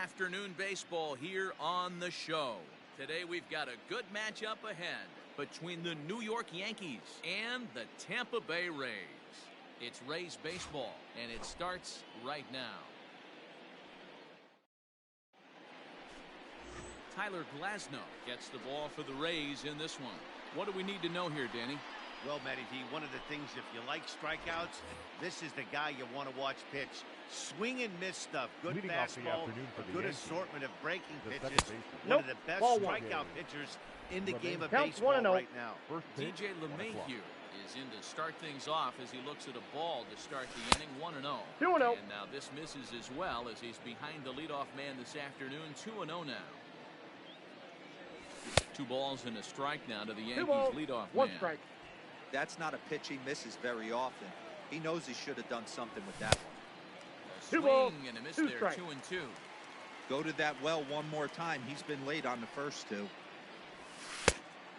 afternoon baseball here on the show. Today we've got a good matchup ahead between the New York Yankees and the Tampa Bay Rays. It's Rays baseball, and it starts right now. Tyler Glasnow gets the ball for the Rays in this one. What do we need to know here, Danny? Well, Matty D, one of the things, if you like strikeouts, this is the guy you want to watch pitch. Swing and miss stuff. Good fastball, a good assortment of breaking pitches. One of the best strikeout pitchers in the game of baseball right now. DJ LeMahieu is in to start things off as he looks at a ball to start the inning. 1-0. 2-0. And now this misses as well as he's behind the leadoff man this afternoon. 2-0 now. 2 balls and a strike now to the Yankees leadoff man. 1 strike. That's not a pitch he misses very often. He knows he should have done something with that one. A swing and a miss there, 2-2. Go to that well one more time. He's been late on the first 2.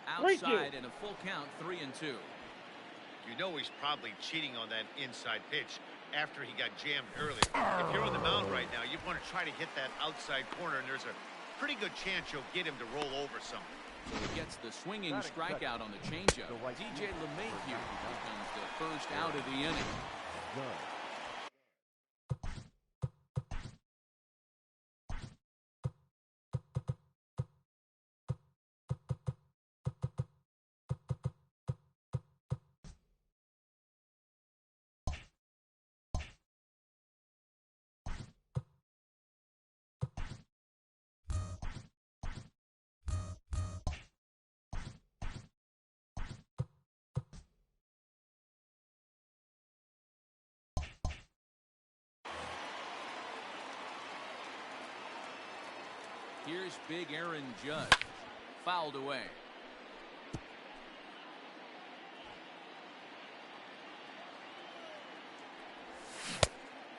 Outside and a full count, 3-2. You know he's probably cheating on that inside pitch after he got jammed earlier. If you're on the mound right now, you want to try to hit that outside corner, and there's a pretty good chance you'll get him to roll over something. So he gets the swinging strikeout on the changeup. DJ LeMahieu becomes the first out of the inning. Here's big Aaron Judge. Fouled away.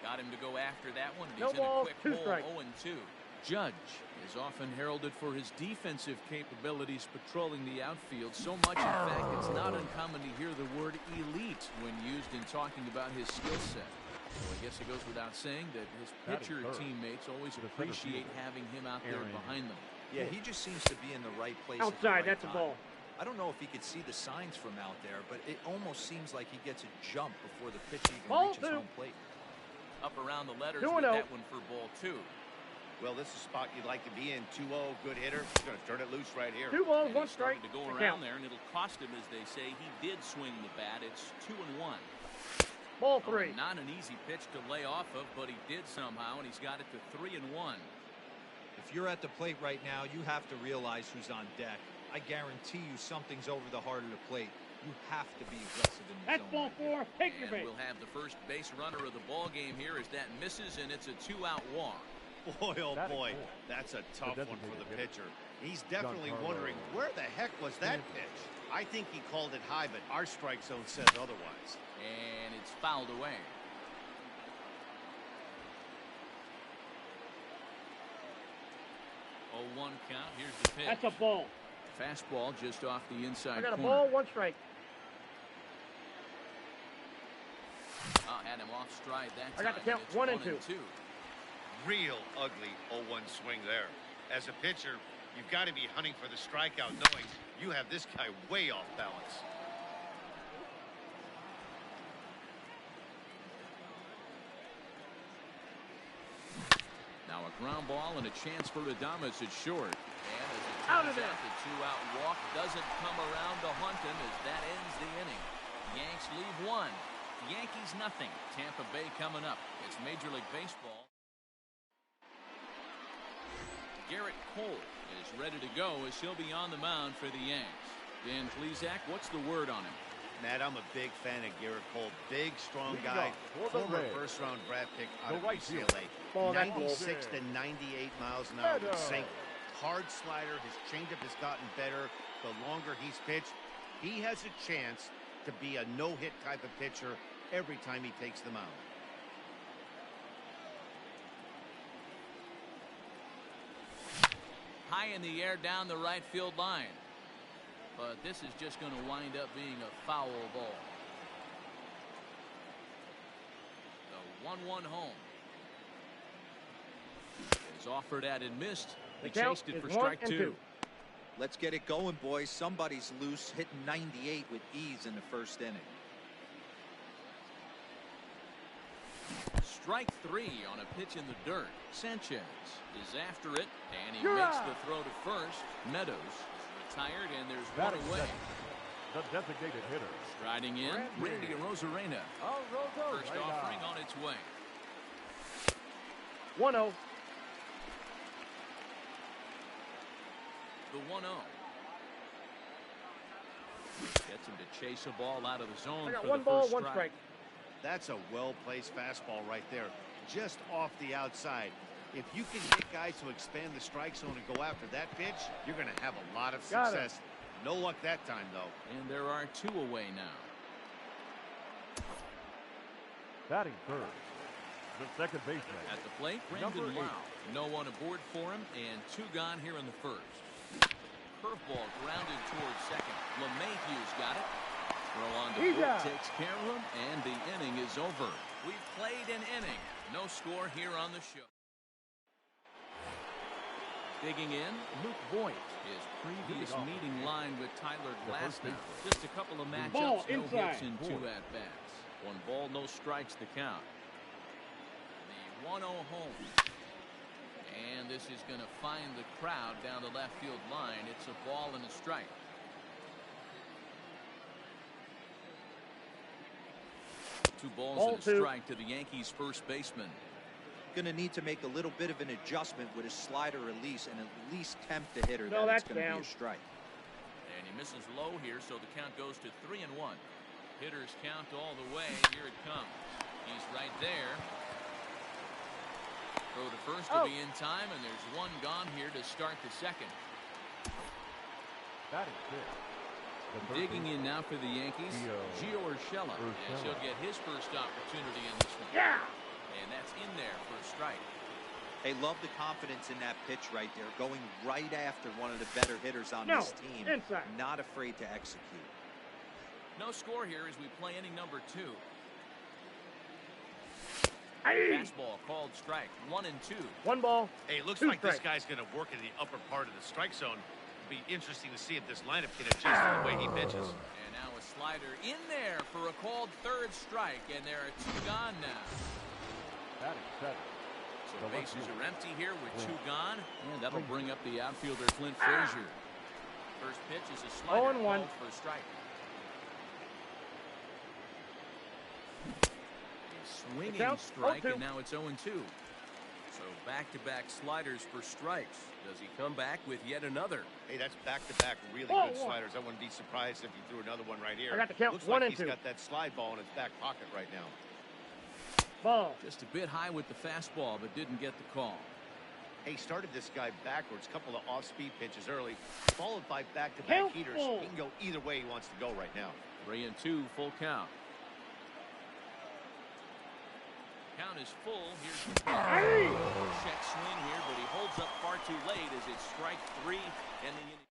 Got him to go after that one, and he's in a quick hole. 0-2. Judge is often heralded for his defensive capabilities patrolling the outfield. So much, in fact, it's not uncommon to hear the word elite when used in talking about his skill set. So I guess it goes without saying that his pitcher teammates always appreciate having him out there behind them. Yeah, he just seems to be in the right place. Outside, that's a ball. I don't know if he could see the signs from out there, but it almost seems like he gets a jump before the pitch even reaches home plate. Up around the letters with that one for ball 2. Well, this is a spot you'd like to be in. 2-0, good hitter. He's going to turn it loose right here. 2 balls, 1 strike. To go around there, and it'll cost him, as they say. He did swing the bat. It's 2-1. Ball 3. Not an easy pitch to lay off of, but he did somehow, and he's got it to 3-1. If you're at the plate right now, you have to realize who's on deck. I guarantee you something's over the heart of the plate. You have to be aggressive in the That's zone. ball 4. Take your base. We'll have the first base runner of the ball game here as that misses, and it's a 2-out walk. Boy, oh boy, that's a tough one for the pitcher. He's definitely wondering, where the heck was that pitch? I think he called it high, but our strike zone says otherwise. And it's fouled away. Oh, 1 count. Here's the pitch. That's a ball. Fastball just off the inside I got a corner. ball, 1 strike. Had him off stride that time. I got the count. 1 and 2. Real ugly 0-1 swing there. As a pitcher, you've got to be hunting for the strikeout, knowing you have this guy way off balance. Now a ground ball and a chance for Adames at short. And as it Out of turns there. out, the 2-out walk doesn't come around to hunt him as that ends the inning. Yanks leave 1. Yankees nothing. Tampa Bay coming up. It's Major League Baseball. Gerrit Cole is ready to go as he'll be on the mound for the Yanks. Dan Plesac, what's the word on him? Matt, I'm a big fan of Gerrit Cole. Big, strong guy. Former first-round draft pick out of UCLA. 96 to 98 miles an hour with sink. Hard slider. His changeup has gotten better. The longer he's pitched, he has a chance to be a no-hit type of pitcher every time he takes the mound. High in the air down the right field line. But this is just going to wind up being a foul ball. The 1-1 home. He's offered at and missed. He The count chased it is for 1 strike and 2. 2. Let's get it going, boys. Somebody's loose, hitting 98 with ease in the first inning. Strike 3 on a pitch in the dirt. Sanchez is after it, and he You're makes out. the throw to first. Meadows is retired, and there's That one is away. the designated hitter. Striding in, Randy Arozarena. First offering on its way. 1-0. The 1-0. Gets him to chase a ball out of the zone. I got for 1 the ball, first 1 strike. That's a well-placed fastball right there, just off the outside. If you can get guys to expand the strike zone and go after that pitch, you're going to have a lot of Got it. success. No luck that time, though. And there are 2 away now. Batting first, the second baseman. At the plate, Number Brandon 8. Lau. No one aboard for him, and 2 gone here in the first. Curveball grounded towards second. LeMahieu's got it. Throw on to He's Wood, out. takes care of him, and the inning is over. We've played an inning. No score here on the show. Digging in, Luke Voigt. His previous meeting line with Tyler Glasnow. Just a couple of Ball matchups, no inside. hits in 2 at-bats. 1 ball, no strikes the count. The 1-0 home. And this is going to find the crowd down the left field line. It's a ball and a strike. Two balls Ball and a 2. strike to the Yankees first baseman. Going to need to make a little bit of an adjustment with his slider release and at least tempt the hitter No, that it's that's going to down. be a strike. And he misses low here, so the count goes to 3-1. Hitters count all the way. Here it comes. He's right there. Throw to first will be in time, and there's 1 gone here to start the second. Batting fifth, the third Digging in now for the Yankees, Gio Urshela, as he'll get his first opportunity in this one. Yeah. And that's in there for a strike. They love the confidence in that pitch right there, going right after one of the better hitters on No, this team. inside. Not afraid to execute. No score here as we play inning number 2. Aye. Fastball called strike. 1 and 2. 1 ball. Hey, it looks 2 like this strikes. guy's going to work in the upper part of the strike zone. It'll be interesting to see if this lineup can adjust to the way he pitches. And now a slider in there for a called 3rd strike, and there are 2 gone now. batting seventh. So bases are empty here with 2 gone, and that'll bring up the outfielder Clint Frazier. First pitch is a slider 0-1. called for a strike. A swinging Count, strike, 0-2. and now it's 0-2. So back-to-back sliders for strikes. Does he come back with yet another? Hey, that's back-to-back really Ball good 1. sliders. I wouldn't be surprised if he threw another one right here. I got the count, Looks 1 like and he's 2. got that slide ball in his back pocket right now. Ball. Just a bit high with the fastball, but didn't get the call. Hey, started this guy backwards. Couple of off-speed pitches early, followed by back-to-back Count heaters. full. He can go either way he wants to go right now. 3-2, full count. Count is full. Here's the Aye. check swing here, but he holds up far too late as it's strike 3 and the inning.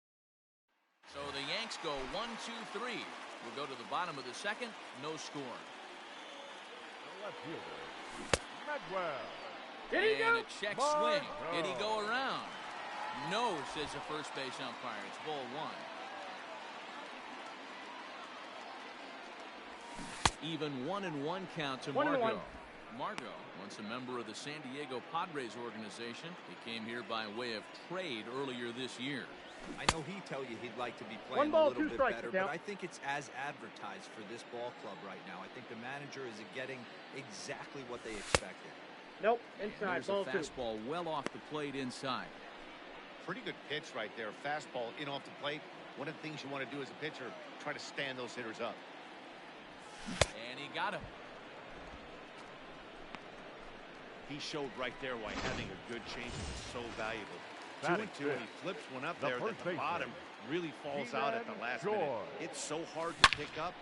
So the Yanks go 1-2-3. We'll go to the bottom of the second. No score. The left fielder, Madwell. Did he And go? a check Ball. swing. Did he go around? No, says the first base umpire. It's ball 1. Even 1-1 count to 1-1. Margot. Margot, once a member of the San Diego Padres organization, he came here by way of trade earlier this year. I know he'd tell you he'd like to be 1 playing ball, a little 2 bit strikes, better, count. but I think it's as advertised for this ball club right now. I think the manager is getting exactly what they expected. Nope. And Inside. there's Ball a 2. fastball well off the plate inside. Pretty good pitch right there. Fastball in off the plate. One of the things you want to do as a pitcher, try to stand those hitters up. And he got him. He showed right there why having a good change is so valuable. Batting 2-2, and he fifth, flips one up the there first at the baseman, bottom. Really falls out at the last Man minute. Choi. It's so hard to pick up.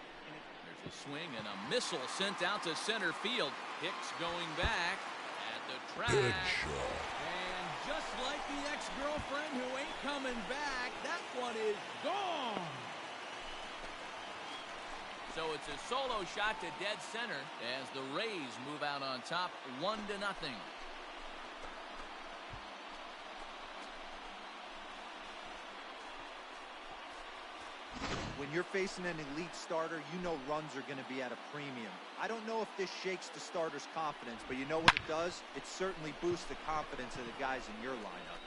There's a swing and a missile sent out to center field. Hicks going back at the track. And just like the ex-girlfriend who ain't coming back, that one is gone. So it's a solo shot to dead center as the Rays move out on top 1-0. you're facing an elite starter, you know runs are going to be at a premium. I don't know if this shakes the starter's confidence, but you know what it does? It certainly boosts the confidence of the guys in your lineup.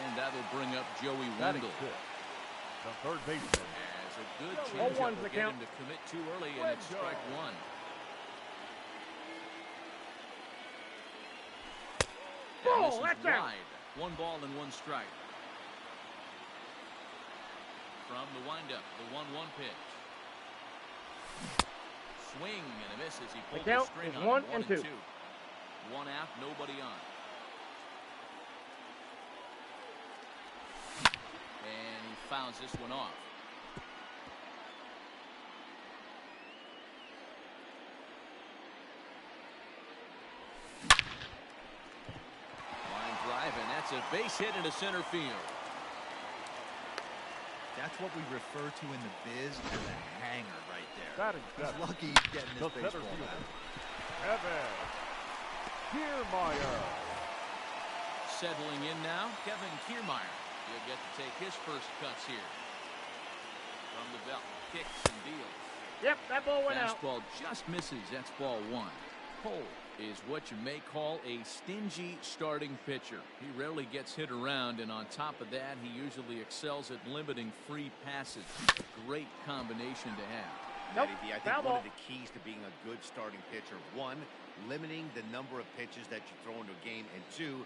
And that'll bring up Joey Wendell. The third baseman. Has a good chance to get him to commit too early, and it's strike one. Ball, that's out. Wide. 1 ball and 1 strike. From the windup, the 1-1 pitch. Swing and a miss as he pulled the string on 1 and 2. 1 out, nobody on. And he fouls this one off. Line drive, and that's a base hit into center field. That's what we refer to in the biz as a hanger right there. He's lucky he's getting this baseball back. Kevin Kiermaier. Settling in now, Kevin Kiermaier. He'll get to take his first cuts here. From the belt, kicks and deals. Yep, that ball went out. Fastball just misses. That's ball 1. Cole is what you may call a stingy starting pitcher. He rarely gets hit around, and on top of that, he usually excels at limiting free passes. Great combination to have. Nope. I think one of the keys to being a good starting pitcher, 1, limiting the number of pitches that you throw into a game, and 2,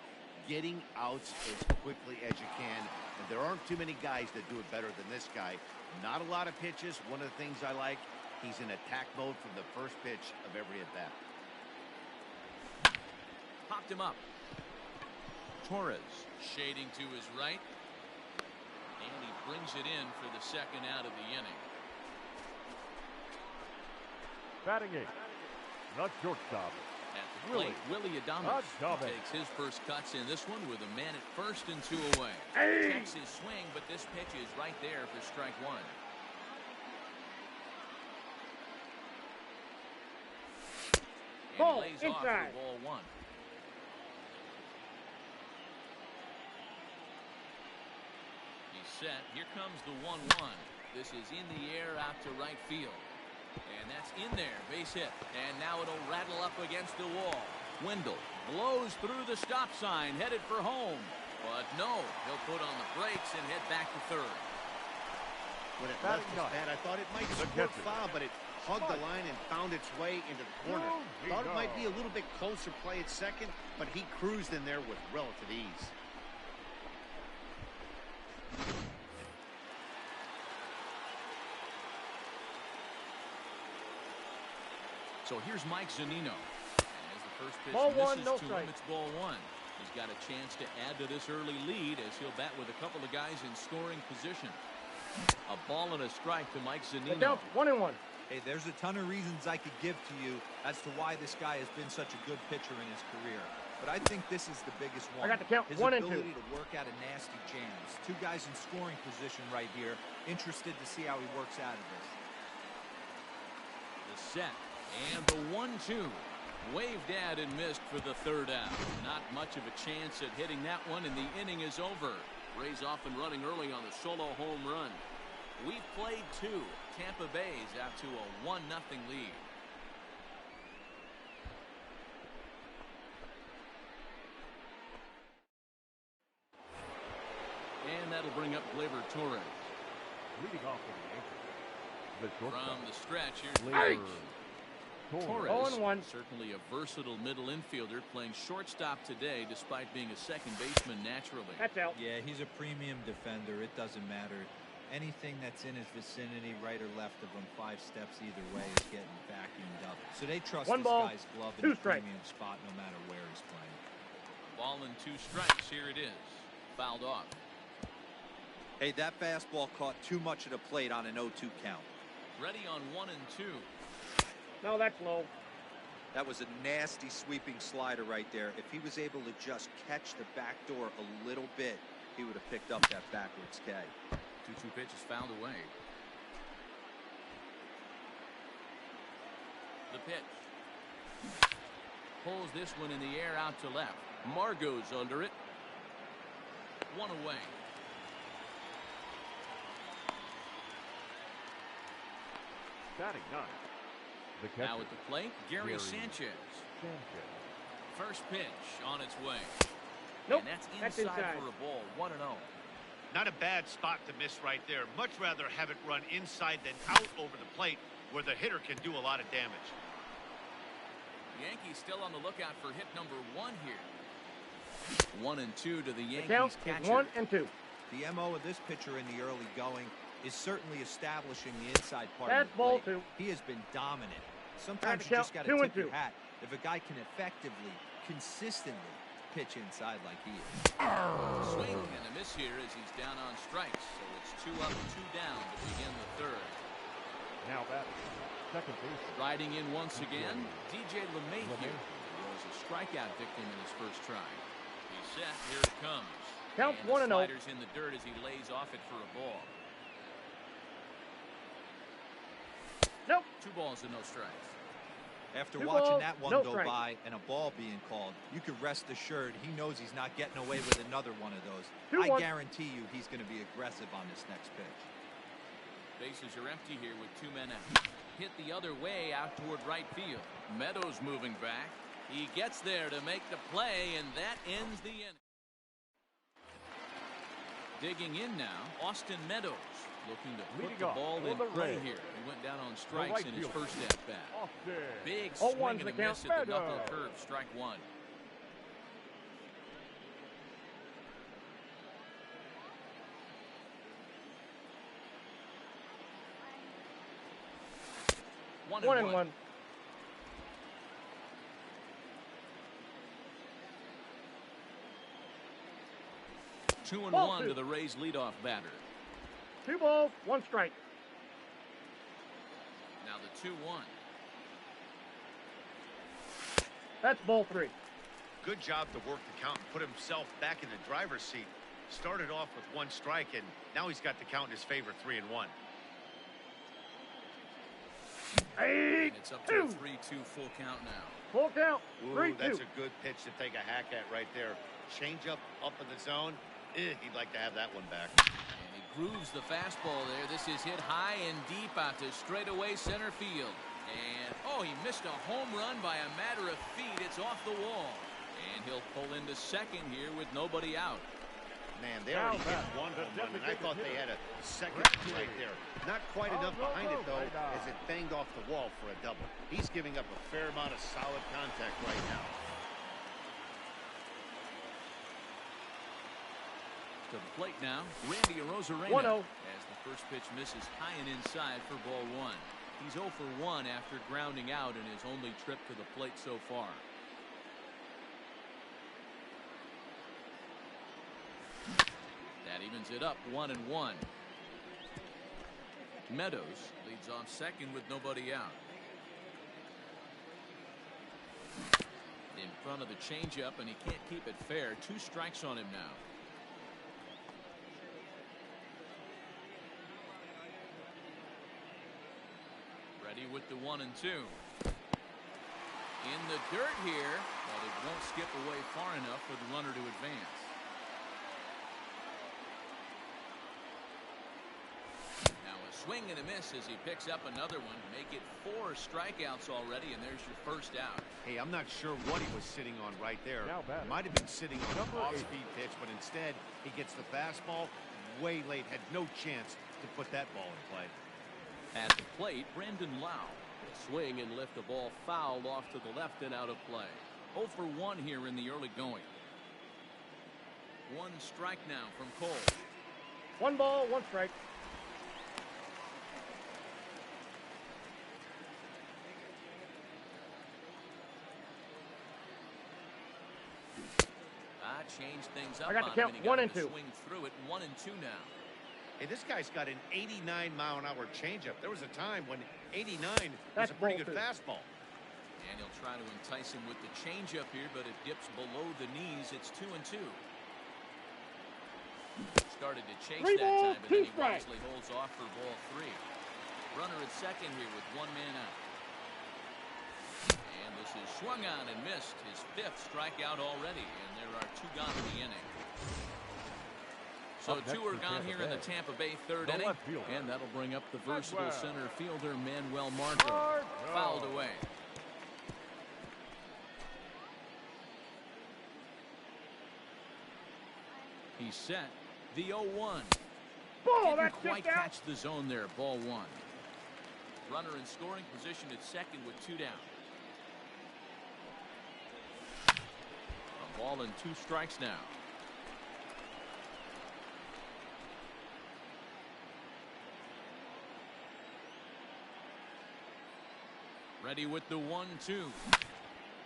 getting outs as quickly as you can. And there aren't too many guys that do it better than this guy. Not a lot of pitches. One of the things I like, he's in attack mode from the first pitch of every at-bat. Popped him up. Torres shading to his right. And he brings it in for the second out of the inning. Batting 8. Not shortstop. At the plate, Willie Adames takes his first cuts in this one with a man at first and 2 away. Hey. Checks his swing, but this pitch is right there for strike 1. And Ball he lays inside. off for ball 1. He's set. Here comes the 1-1. This is in the air out to right field. And that's in there, base hit. And now it'll rattle up against the wall. Wendell blows through the stop sign, headed for home. But no, he'll put on the brakes and head back to third. When it left his bat, I thought it might squirt foul, but it hugged the line and found its way into the corner. Thought it might be a little bit closer play at second, but he cruised in there with relative ease. So here's Mike Zunino. As the first pitch Ball misses 1, no to strike. him, it's ball 1. He's got a chance to add to this early lead as he'll bat with a couple of guys in scoring position. A ball and a strike to Mike Zunino. 1-1. Hey, there's a ton of reasons I could give to you as to why this guy has been such a good pitcher in his career. But I think this is the biggest one. I got the count. His 1 and 2. ability to work out of nasty jams. 2 guys in scoring position right here. Interested to see how he works out of this. The set. And the 1-2. Waved at and missed for the third out. Not much of a chance at hitting that one, and the inning is over. Rays off and running early on the solo home run. We've played 2. Tampa Bay's out to a 1-0 lead. And that'll bring up Gleyber Torres. Leading off with the shortstop. From the stretch, here's Gleyber Torres. 0-1. Certainly a versatile middle infielder, playing shortstop today despite being a second baseman naturally. That's out. Yeah, he's a premium defender. It doesn't matter. Anything that's in his vicinity, right or left of him, 5 steps either way, is getting vacuumed up. So they trust 1 this ball, guy's glove 2 in a strikes. premium spot no matter where he's playing. Ball and 2 strikes. Here it is. Fouled off. Hey, that fastball caught too much of the plate on an 0-2 count. Ready on 1 and 2. No, that's low. That was a nasty sweeping slider right there. If he was able to just catch the back door a little bit, he would have picked up that backwards K. 2-2 pitch is fouled away. The pitch. Pulls this one in the air out to left. Margot's under it. One away. Batting ninth. The catcher. Now at the plate, Gary Sanchez. First pitch on its way. Nope, And that's that's inside inside. for a ball. 1-0. Not a bad spot to miss right there. Much rather have it run inside than out over the plate where the hitter can do a lot of damage. Yankees still on the lookout for hit number 1 here. 1-2 to the Yankees count catcher. is 1 and 2. The MO of this pitcher in the early going is certainly establishing the inside part That's of the ball plate. 2. He has been dominant. Sometimes That's you just count, got to 2 and tip your 2. hat if a guy can effectively, consistently pitch inside like he is. Swing and a miss here as he's down on strikes. So it's 2 up, 2 down to begin the third. Now batting. Second base. Riding in once again, DJ LeMahieu was a strikeout victim in his first try. He's set. Here it comes. Counts And 1 and 0. Sliders in the dirt as he lays off it for a ball. Nope. 2 balls and no strikes. After 2 watching balls, that one no go strike. by and a ball being called, you can rest assured he knows he's not getting away with another one of those. 2-1. I guarantee you he's going to be aggressive on this next pitch. Bases are empty here with 2 men out. Hit the other way out toward right field. Meadows moving back. He gets there to make the play, and that ends the inning. Digging in now, Austin Meadows looking to put Leading the off ball for in the play Rays. here. He went down on strikes right in his fielder. first at-bat. Austin. Big 0-1's swing and the a count. miss at the knuckle Meadows. curve. Strike 1. One 1 and 1. Two and Ball 1 2. to the Rays leadoff batter. 2 balls, 1 strike. Now the 2-1. That's ball 3. Good job to work the count and put himself back in the driver's seat. Started off with 1 strike, and now he's got the count in his favor, 3-1. 8, It's up to a 2. 3-2 full count now. Full count. Ooh, 3-2. that's a good pitch to take a hack at right there. Change up in the zone. He'd like to have that one back. And he grooves the fastball there. This is hit high and deep out to straightaway center field. And, oh, he missed a home run by a matter of feet. It's off the wall. And he'll pull into second here with nobody out. Man, they already hit 1 home run, and I thought they had a second right there. Not quite enough behind it, though, as it banged off the wall for a double. He's giving up a fair amount of solid contact right now. To the plate now, Randy Arozarena. 1-0. As the first pitch misses high and inside for ball 1. He's 0 for 1 after grounding out in his only trip to the plate so far. That evens it up 1-1. Meadows leads off second with nobody out. In front of the changeup, and he can't keep it fair. 2 strikes on him now. Ready with the 1 and 2. In the dirt here, but it won't skip away far enough for the runner to advance. Now a swing and a miss as he picks up another one. Make it 4 strikeouts already, and there's your first out. Hey, I'm not sure what he was sitting on right there. Now batting. Might have been sitting on an Number 8. off-speed pitch, but instead he gets the fastball way late. Had no chance to put that ball in play. At the plate, Brandon Lau will swing and lift the ball fouled off to the left and out of play. 0 for 1 here in the early going. 1 strike now from Cole. 1 ball, 1 strike. Changed things up I got to on him, count and he 1 got and him to 2. swing through it. 1 and 2 now. Hey, this guy's got an 89-mile-an-hour changeup. There was a time when 89 was That's a pretty ball good 2. fastball. And he'll try to entice him with the changeup here, but it dips below the knees. It's 2 and 2. Started to chase 3 that balls, time, but 2 then he strikes. wisely holds off for ball 3. Runner at second here with 1 man out. And the This is swung on and missed. His 5th strikeout already, and there are 2 gone in the inning. So 2 are gone here in the Tampa Bay 3rd inning, and that'll bring up the versatile center fielder Manuel Margot. Fouled away. He's set. The 0-1. Didn't quite catch the zone there. Ball 1. Runner in scoring position at second with 2 down. A ball and 2 strikes now. Ready with the 1-2.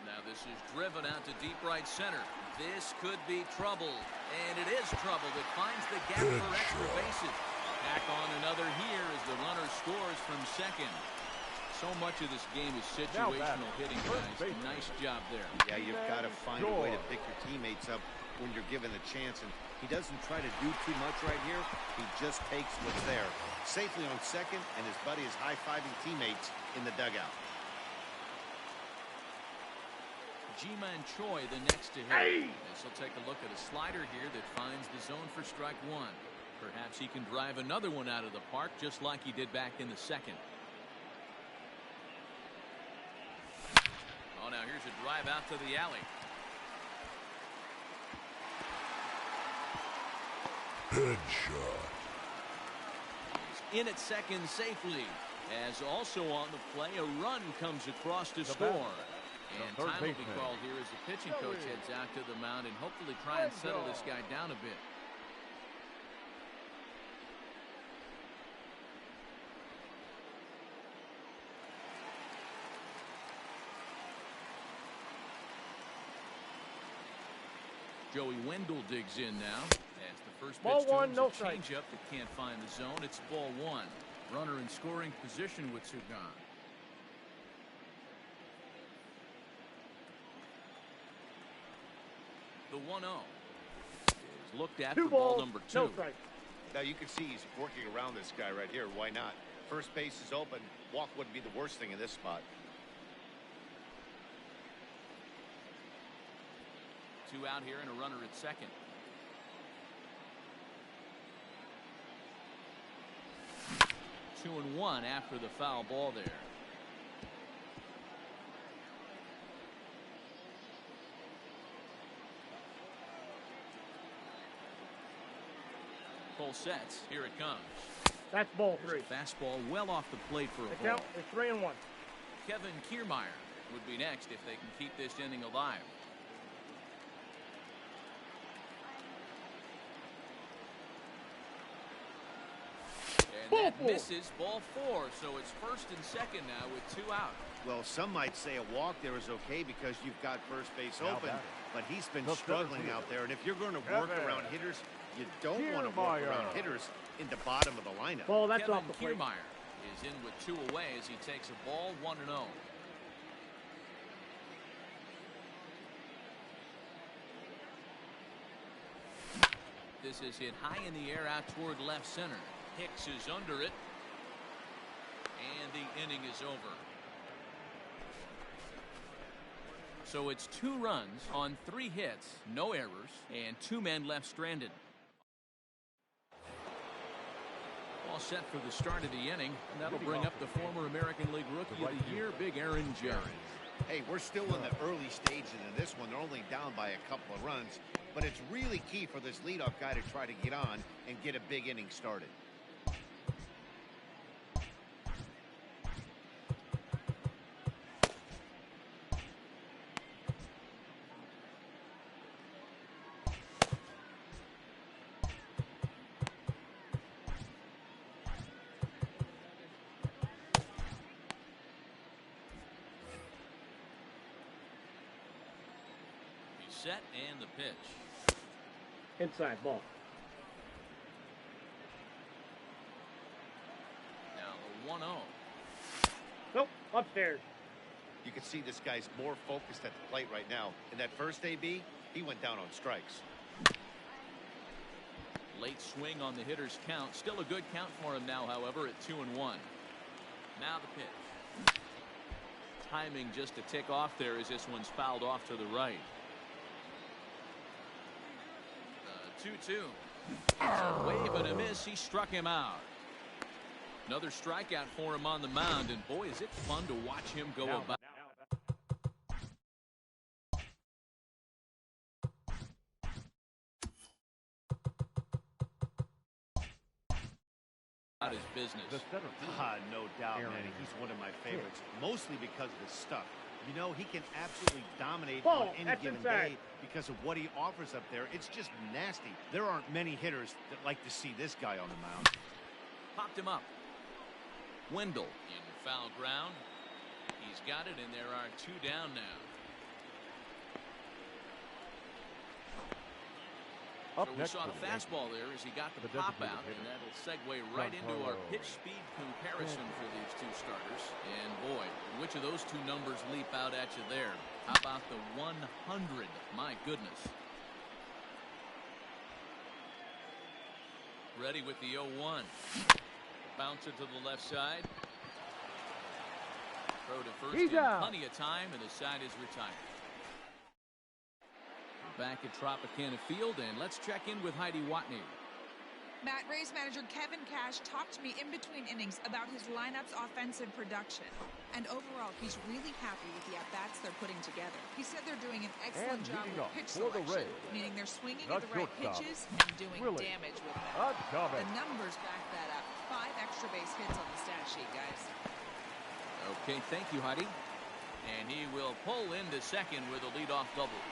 Now this is driven out to deep right center. This could be trouble, and it is trouble that finds the gap for extra bases. Back on another here as the runner scores from second. So much of this game is situational hitting, guys. Nice job there. Yeah, you've got to find a way to pick your teammates up when you're given the chance, and he doesn't try to do too much right here. He just takes what's there. Safely on second, and his buddy is high-fiving teammates in the dugout. Man Choi the next to hit. This will take a look at a slider here that finds the zone for strike 1. Perhaps he can drive another one out of the park just like he did back in the second. Oh, now here's a drive out to the alley. Headshot. He's in at second safely. As also on the play, a run comes across to score. And time will be called here as the pitching coach heads out to the mound and hopefully try and settle this guy down a bit. Joey Wendell digs in now. As the first pitch to him is a changeup that can't find the zone. It's ball 1. Runner in scoring position with 2 gone. The 1-0 is looked at for ball number 2. Now you can see he's working around this guy right here. Why not? First base is open. Walk wouldn't be the worst thing in this spot. 2 out here and a runner at second. Two and 1 after the foul ball there. Cole sets. Here it comes. That's ball 3. Fastball well off the plate for a ball. Count is 3-1. Kevin Kiermaier would be next if they can keep this inning alive. And that misses. Ball 4, so it's first and second now with 2 out. Well, some might say a walk there is okay because you've got first base open, but he's been struggling out there. And if you're going to work around hitters, you don't want to work around hitters in the bottom of the lineup. Well, that's Kevin off the plate. Kiermaier is in with 2 away as he takes a ball 1-0. This is hit high in the air out toward left center. Hicks is under it. And the inning is over. So it's 2 runs on 3 hits, no errors, and 2 men left stranded. All set for the start of the inning, and that'll bring up the former American League Rookie of the Year, Big Aaron Judge. Hey, we're still in the early stages of this one. They're only down by a couple of runs, but it's really key for this leadoff guy to try to get on and get a big inning started. Set and the pitch. Inside ball. Now the 1-0. Nope, upstairs. You can see this guy's more focused at the plate right now. In that first AB, he went down on strikes. Late swing on the hitter's count. Still a good count for him now, however, at 2-1. Now the pitch. timing just to tick off there as this one's fouled off to the right. 2-2. A wave and a miss. He struck him out. Another strikeout for him on the mound, and boy, is it fun to watch him go about his business. No doubt, Manny. He's one of my favorites, mostly because of his stuff. You know, he can absolutely dominate on any given day because of what he offers up there. It's just nasty. There aren't many hitters that like to see this guy on the mound. Popped him up. Wendell in foul ground. He's got it, and there are 2 down now. So we saw the fastball there as he got the pop out, and that'll segue right into our pitch speed comparison for these 2 starters. And boy, which of those 2 numbers leap out at you there? How about the 100? My goodness. Ready with the 0-1. Bounce it to the left side. Throw to first in plenty of time, and the side is retired. Back at Tropicana Field, and let's check in with Heidi Watney. Matt, Rays manager Kevin Cash talked to me in between innings about his lineup's offensive production. And overall, he's really happy with the at-bats they're putting together. He said they're doing an excellent job with pitch selection, meaning they're swinging at the right pitches and doing damage with them. The numbers back that up. 5 extra base hits on the stat sheet, guys. Okay, thank you, Heidi. And he will pull into second with a leadoff double.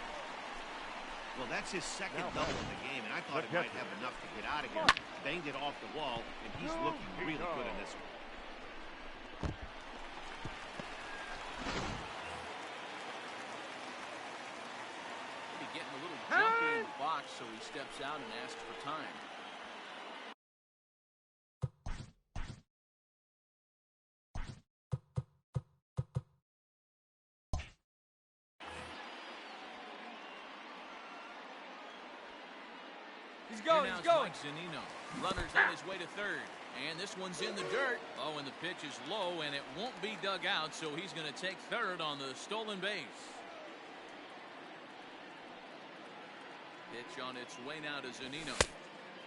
Well, that's his second double in the game, and I thought he might have enough to get out of here. Banged it off the wall, and he's looking really good in this one. He'll be getting a little jumpy in the box, so he steps out and asks for time. He's going. Mike Zunino. Runner's on his way to third. And this one's in the dirt. Oh, and the pitch is low, and it won't be dug out, so he's going to take third on the stolen base. Pitch on its way now to Zunino.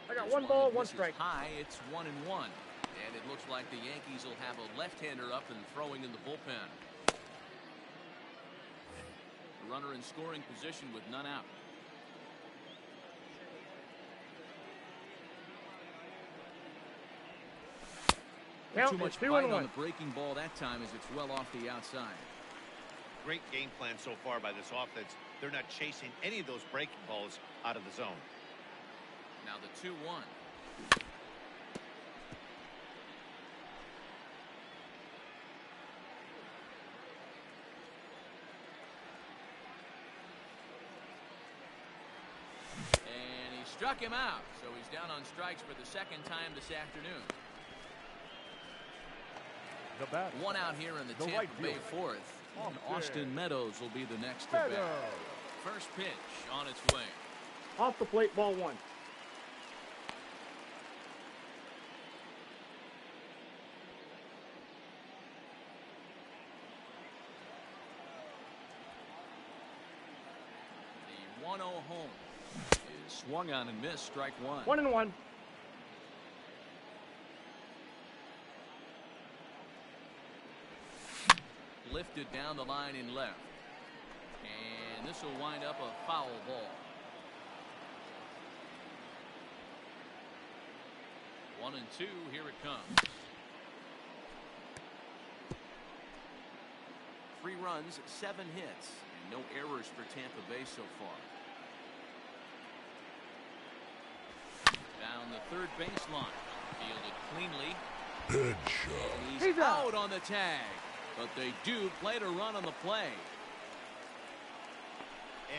I got 1 ball, 1 strike. High, it's 1-1. And it looks like the Yankees will have a left-hander up and throwing in the bullpen. The runner in scoring position with none out. Too much bite on the breaking ball that time as it's well off the outside. Great game plan so far by this offense. They're not chasing any of those breaking balls out of the zone. Now the 2-1. And he struck him out, so he's down on strikes for the 2nd time this afternoon. One out here in the Tampa Bay 4th. And Austin Meadows will be the next to bat. First pitch on its way. Off the plate, ball 1. The 1-0 home is swung on and missed. Strike 1. 1-1. Lifted down the line in left. And this will wind up a foul ball. 1-2. Here it comes. 3 runs, 7 hits, and no errors for Tampa Bay so far. Down the third baseline. Fielded cleanly. Headshot. He's out on the tag. But they do play to run on the play.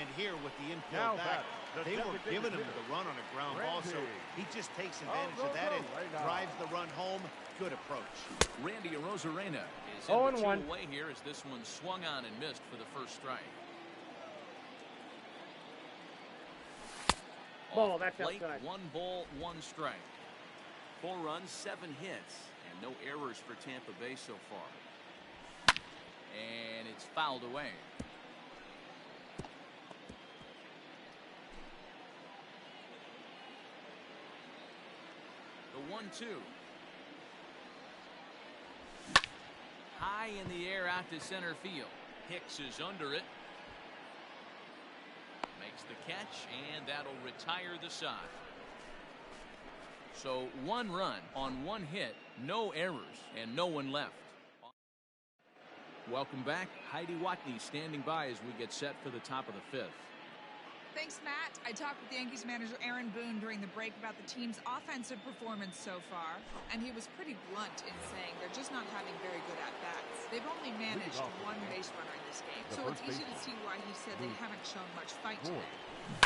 And here with the infield back, they were giving him the run on a ground ball, so he just takes advantage of that and drives the run home. Good approach. Randy Arozarena is in the 2 away here as this one swung on and missed for the first strike. Ball, that's outside. 1 ball, 1 strike. 4 runs, 7 hits, and no errors for Tampa Bay so far. And it's fouled away. The 1-2. High in the air out to center field. Hicks is under it. Makes the catch, and that'll retire the side. So 1 run on 1 hit, no errors, and no one left. Welcome back. Heidi Watney standing by as we get set for the top of the 5th. Thanks, Matt. I talked with Yankees manager Aaron Boone during the break about the team's offensive performance so far, and he was pretty blunt in saying they're just not having very good at-bats. They've only managed 1 base runner in this game, so it's easy to see why he said they haven't shown much fight today.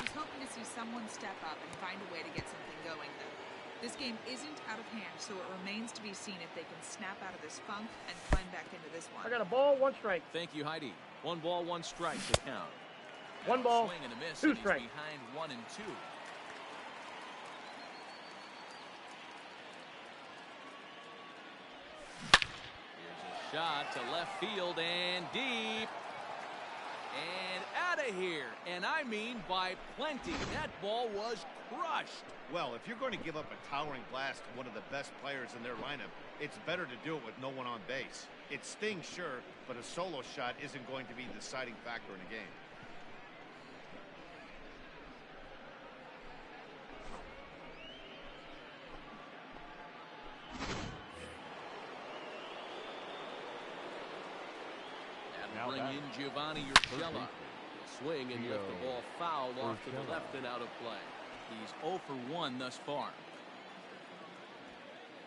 He's hoping to see someone step up and find a way to get something going, though. This game isn't out of hand, so it remains to be seen if they can snap out of this funk and climb back into this one. I got a ball, 1 strike. Thank you, Heidi. 1 ball, 1 strike to count. 1 ball, swing and a miss, 2 and strikes. he's behind 1 and 2. Here's a shot to left field and deep. And out of here. And I mean by plenty. That ball was crushed. Well, if you're going to give up a towering blast to one of the best players in their lineup, it's better to do it with no one on base. It stings, sure, but a solo shot isn't going to be the deciding factor in a game. That'll bring in Giovanni Urshela. Swing and lift the ball foul off to the left and out of play. He's 0 for 1 thus far.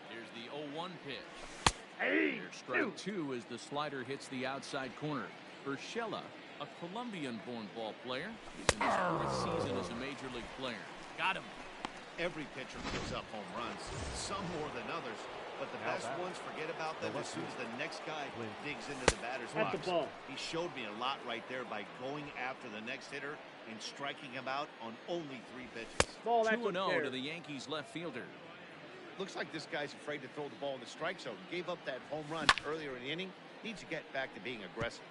Here's the 0-1 pitch. Hey, Here's strike 2 as the slider hits the outside corner. Urshela, a Colombian-born ball player, is in his 4th season as a major league player. Got him. Every pitcher gives up home runs, some more than others, but the best ones forget about them as soon as the next guy digs into the batter's box. He showed me a lot right there by going after the next hitter and striking him out on only 3 pitches. 2-0 to the Yankees left fielder. Looks like this guy's afraid to throw the ball in the strike zone. Gave up that home run earlier in the inning. Needs to get back to being aggressive.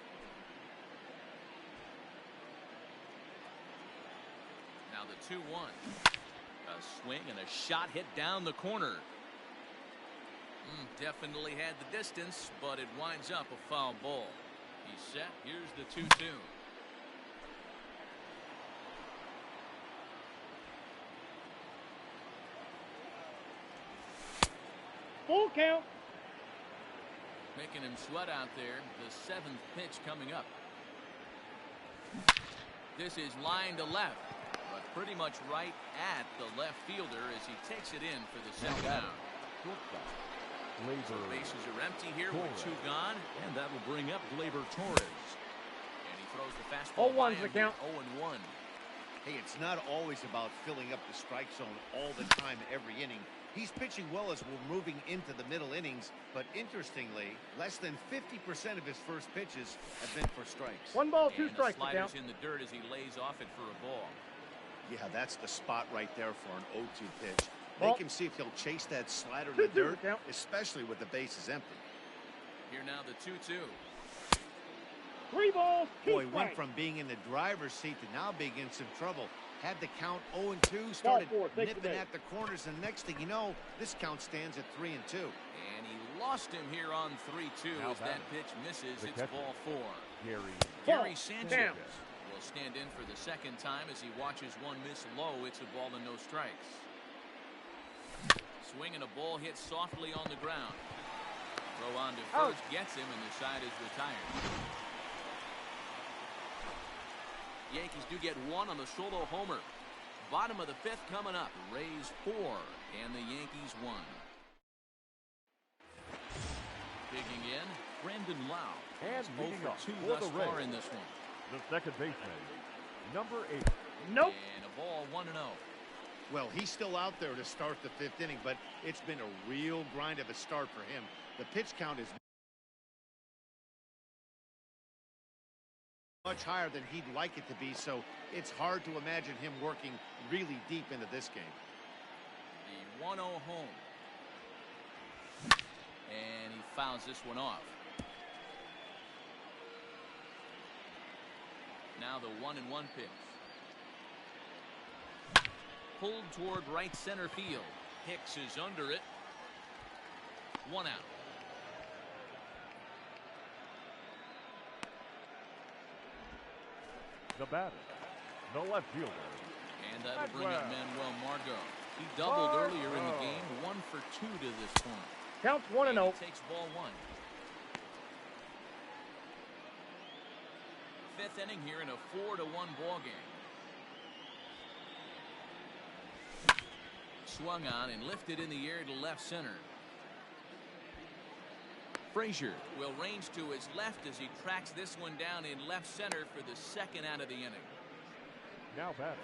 Now the 2-1. A swing and a shot hit down the corner. Definitely had the distance, but it winds up a foul ball. He's set. Here's the 2-2. Full count. Making him sweat out there. The 7th pitch coming up. This is line to left, but pretty much right at the left fielder as he takes it in for the 2nd out. So bases are empty here with 2 gone, and that will bring up Gleyber Torres. And he throws the fastball. 0-1's the count. 0-1. Hey, it's not always about filling up the strike zone all the time every inning. He's pitching well as we're moving into the middle innings, but interestingly, less than 50% of his first pitches have been for strikes. 1 ball, 2 And strikes. the slider's in the dirt as he lays off it for a ball. Yeah, that's the spot right there for an 0-2 pitch. Ball. Make him see if he'll chase that slider in the 2-2 dirt, count. especially with the bases empty. Here now the 2-2. 3 balls, 2 Boy, strikes. went from being in the driver's seat to now being in some trouble. Had the count 0-2, started Ball 4, take the nipping day. at the corners, and next thing you know, this count stands at 3-2. And he lost him here on 3-2 as that pitch misses. It's ball 4. Gary Sanchez Down. will stand in for the 2nd time as he watches one miss low. It's a ball and no strikes. Swing and a ball hit softly on the ground. Throw on to first gets him, and the side is retired. Yankees do get 1 on the solo homer. Bottom of the 5th coming up. Rays 4 and the Yankees 1. Digging in, Brendan Lau. And 0 leading for off 2 for thus the far Rays, in this one. the 2nd baseman, number 8. Nope. And a ball 1-0. Well, he's still out there to start the 5th inning, but it's been a real grind of a start for him. The pitch count is much higher than he'd like it to be, so it's hard to imagine him working really deep into this game. The 1-0 home. And he fouls this one off. Now the 1-1 pitch. Pulled toward right center field. Hicks is under it. 1 out. The batter, the left fielder. And that'll bring up Manuel Margot. He doubled earlier in the game, 1 for 2 to this point. Counts 1-0. Takes ball 1. 5th inning here in a 4-1 ball game. Swung on and lifted in the air to left center. Frazier will range to his left as he tracks this one down in left center for the 2nd out of the inning. Now batting,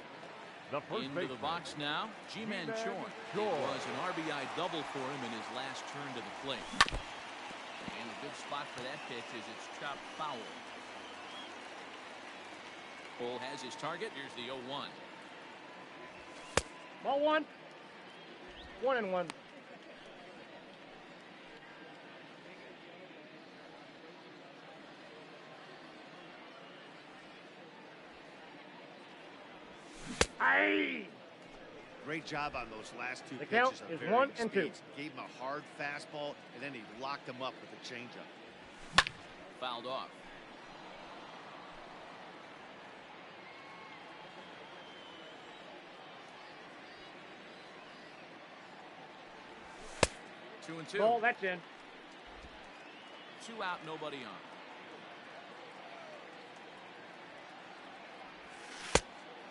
the first Into baseman. the box now, Man Choi. It was an RBI double for him in his last turn to the plate. And a good spot for that pitch as it's chopped foul. Cole has his target. Here's the 0-1. Ball 1. 1-1. Aye. Great job on those last 2 The pitches. count of is varying 1 and 2. speeds. Gave him a hard fastball, and then he locked him up with a changeup. Fouled off. Two and 2. Ball, that's in. 2 out, nobody on.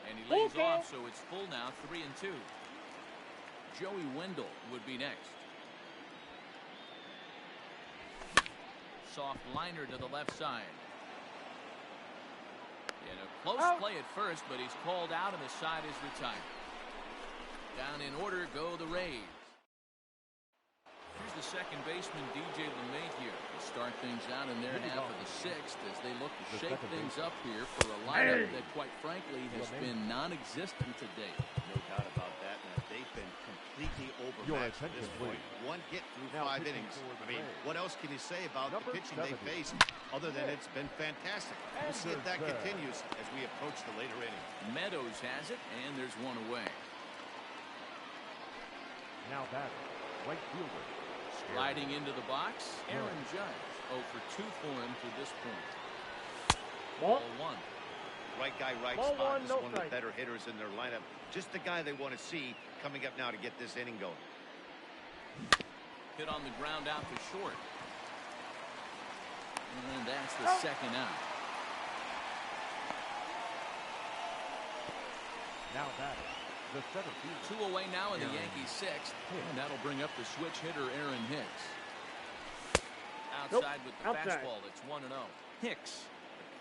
And he lays off, so it's full now, 3 and 2. Joey Wendell would be next. Soft liner to the left side. In a close play at first, but he's called out and the side is retired. Down in order go the Rays. Here's the second baseman, DJ LeMahieu, to start things out in their half of the 6th as they look to shake things up here for a lineup that, quite frankly, has been non-existent to date. No doubt about that, man. They've been completely overmatched at this point. 1 hit through 5 innings. I mean, what else can you say about the pitching they faced other than it's been fantastic? We'll see if that continues as we approach the later innings. Meadows has it, and there's 1 away. Now batting, right fielder. Sliding into the box, Aaron Judge. 0 for 2 for him to this point. Ball 1. Right guy, right Ball spot. 1, Is no one of the better hitters in their lineup. Just the guy they want to see coming up now to get this inning going. Hit on the ground out to short. And that's the 2nd out. Now batting, the center fielder. 2 away now in the Yankees 6th. And that'll bring up the switch hitter, Aaron Hicks. Outside with the fastball. It's 1-0. Hicks,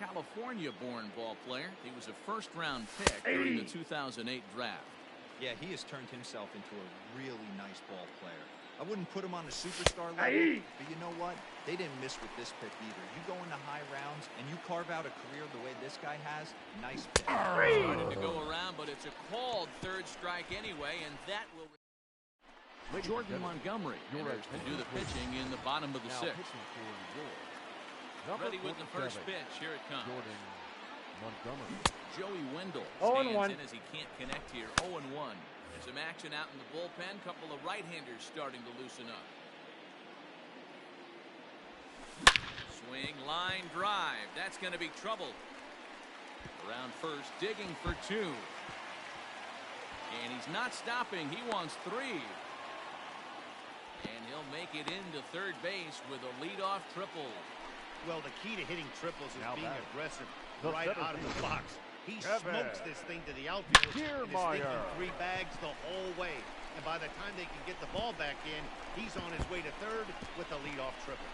a California-born ball player. He was a first-round pick during the 2008 draft. Yeah, he has turned himself into a really nice ball player. I wouldn't put him on the superstar level, but you know what? They didn't miss with this pick either. You go into high rounds and you carve out a career the way this guy has, nice pick. Started to go around, but it's a called 3rd strike anyway, and that will... Jordan Montgomery enters to do the pitching in the bottom of the 6th. Ready with the first pitch. Here it comes. Jordan Montgomery. Joey Wendell 0-1. stands in as he can't connect here. 0-1. There's some action out in the bullpen. Couple of right-handers starting to loosen up. Swing, line, drive. That's going to be trouble. Around first, digging for 2. And he's not stopping. He wants 3. And he'll make it into 3rd base with a leadoff triple. Well, the key to hitting triples is being aggressive The right out of the box. He Kevin. smokes this thing to the outfield and is thinking Kiermaier. 3 bags the whole way. And by the time they can get the ball back in, he's on his way to 3rd with a leadoff triple.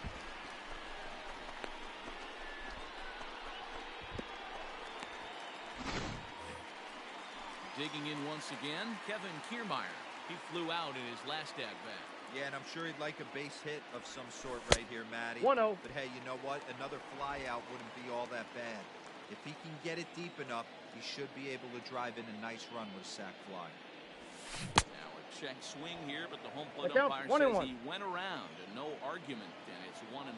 Digging in once again, Kevin Kiermaier. He flew out in his last at-bat. Yeah, and I'm sure he'd like a base hit of some sort right here, Matty. 1-0. But hey, you know what? Another fly out wouldn't be all that bad. If he can get it deep enough, he should be able to drive in a nice run with a sac fly. Now a check swing here, but the home plate The umpire count's 1-1. says he went around and no argument, and it's 1-1.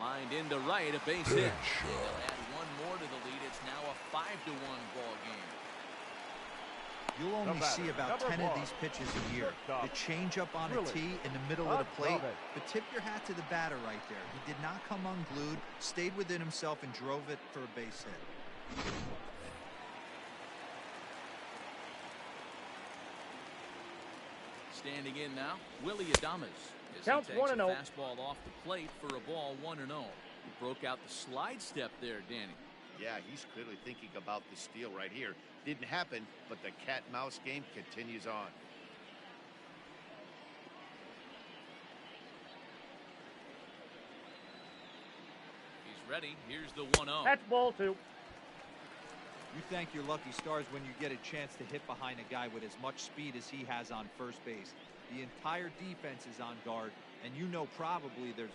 Lined into right, a base hit. And they'll add one more to the lead. It's now a 5-1 ball game. You'll only see about 10 of these pitches a year. The changeup on a tee in the middle of the plate. But tip your hat to the batter right there. He did not come unglued, stayed within himself, and drove it for a base hit. Standing in now, Willie Adames. Counts 1-0. Fastball off the plate for a ball 1-0. He broke out the slide step there, Danny. Yeah, he's clearly thinking about the steal right here. Didn't happen, but the cat-mouse game continues on. He's ready. Here's the 1-0. That's ball 2. You thank your lucky stars when you get a chance to hit behind a guy with as much speed as he has on first base. The entire defense is on guard, and you know probably there's